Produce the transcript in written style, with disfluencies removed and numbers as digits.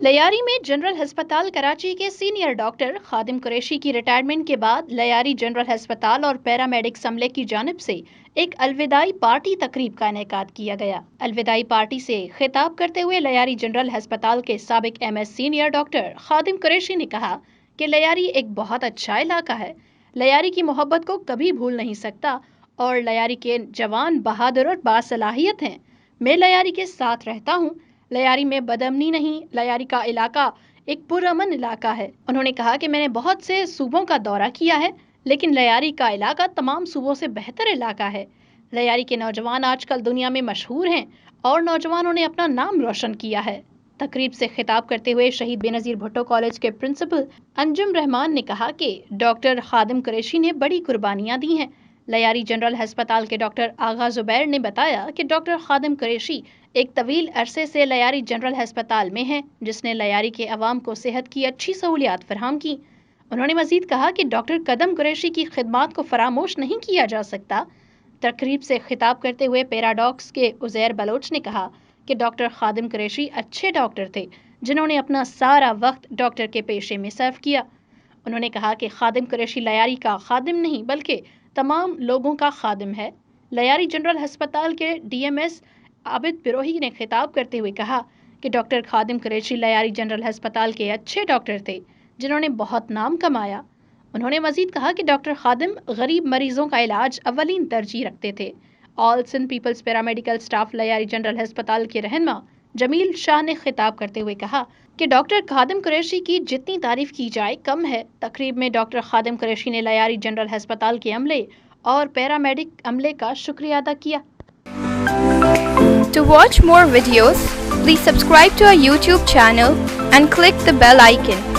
لیاری میں جنرل ہسپتال کراچی کے سینئر ڈاکٹر خادم قریشی کی ریٹائرمنٹ کے بعد لیاری جنرل ہسپتال اور پیرامیڈکس عملے کی جانب سے ایک الوداعی پارٹی تقریب کا انعقاد کیا گیا۔ الوداعی پارٹی سے خطاب کرتے ہوئے لیاری جنرل ہسپتال کے سابق MS سینئر ڈاکٹر خادم قریشی نے کہا کہ لیاری ایک بہت اچھا علاقہ ہے، لیاری کی محبت کو کبھی بھول نہیں سکتا اور لیاری کے جوان بہادر اور باصلاحیت ہیں۔ میں لیاری کے ساتھ رہتا ہوں، لیاری میں بدامنی نہیں، لیاری کا علاقہ ایک پرامن علاقہ ہے۔ انہوں نے کہا کہ میں نے بہت سے صوبوں کا دورہ کیا ہے لیکن لیاری کا علاقہ تمام صوبوں سے بہتر علاقہ ہے۔ لیاری کے نوجوان آج کل دنیا میں مشہور ہیں اور نوجوانوں نے اپنا نام روشن کیا ہے۔ تقریب سے خطاب کرتے ہوئے شہید بے نظیر بھٹو کالج کے پرنسپل انجم رحمان نے کہا کہ ڈاکٹر خادم قریشی نے بڑی قربانیاں دی ہیں۔ لیاری جنرل ہسپتال کے ڈاکٹر آغا زبیر نے بتایا کہ ڈاکٹر خادم قریشی ایک طویل عرصے سے لیاری جنرل ہسپتال میں ہیں جس نے لیاری کے عوام کو صحت کی اچھی سہولیات فراہم کی۔ انہوں نے مزید کہا کہ ڈاکٹر قدم قریشی کی خدمات کو فراموش نہیں کیا جا سکتا۔ تقریب سے خطاب کرتے ہوئے پیراڈاکس کے عزیر بلوچ نے کہا کہ ڈاکٹر خادم قریشی اچھے ڈاکٹر تھے جنہوں نے اپنا سارا وقت ڈاکٹر کے پیشے میں صرف کیا۔ انہوں نے کہا کہ خادم قریشی لیاری کا خادم نہیں بلکہ تمام لوگوں کا خادم ہے۔ لیاری جنرل ہسپتال کے DMS عابد بروہی نے خطاب کرتے ہوئے کہا کہ ڈاکٹر خادم قریشی لیاری جنرل ہسپتال کے اچھے ڈاکٹر تھے جنہوں نے بہت نام کمایا۔ انہوں نے مزید کہا کہ ڈاکٹر خادم غریب مریضوں کا علاج اولین ترجیح رکھتے تھے۔ All Sindh peoples paramedical staff Lyari general ہسپتال کے رہنما جمیل شاہ نے خطاب کرتے ہوئے کہا کہ ڈاکٹر خادم قریشی کی جتنی تعریف کی جائے کم ہے۔ تقریب میں ڈاکٹر خادم قریشی نے لیاری جنرل ہسپتال کے عملے اور پیرامیڈک عملے کا شکریہ ادا کیا۔ To watch more videos, please subscribe to our YouTube channel and click the bell icon.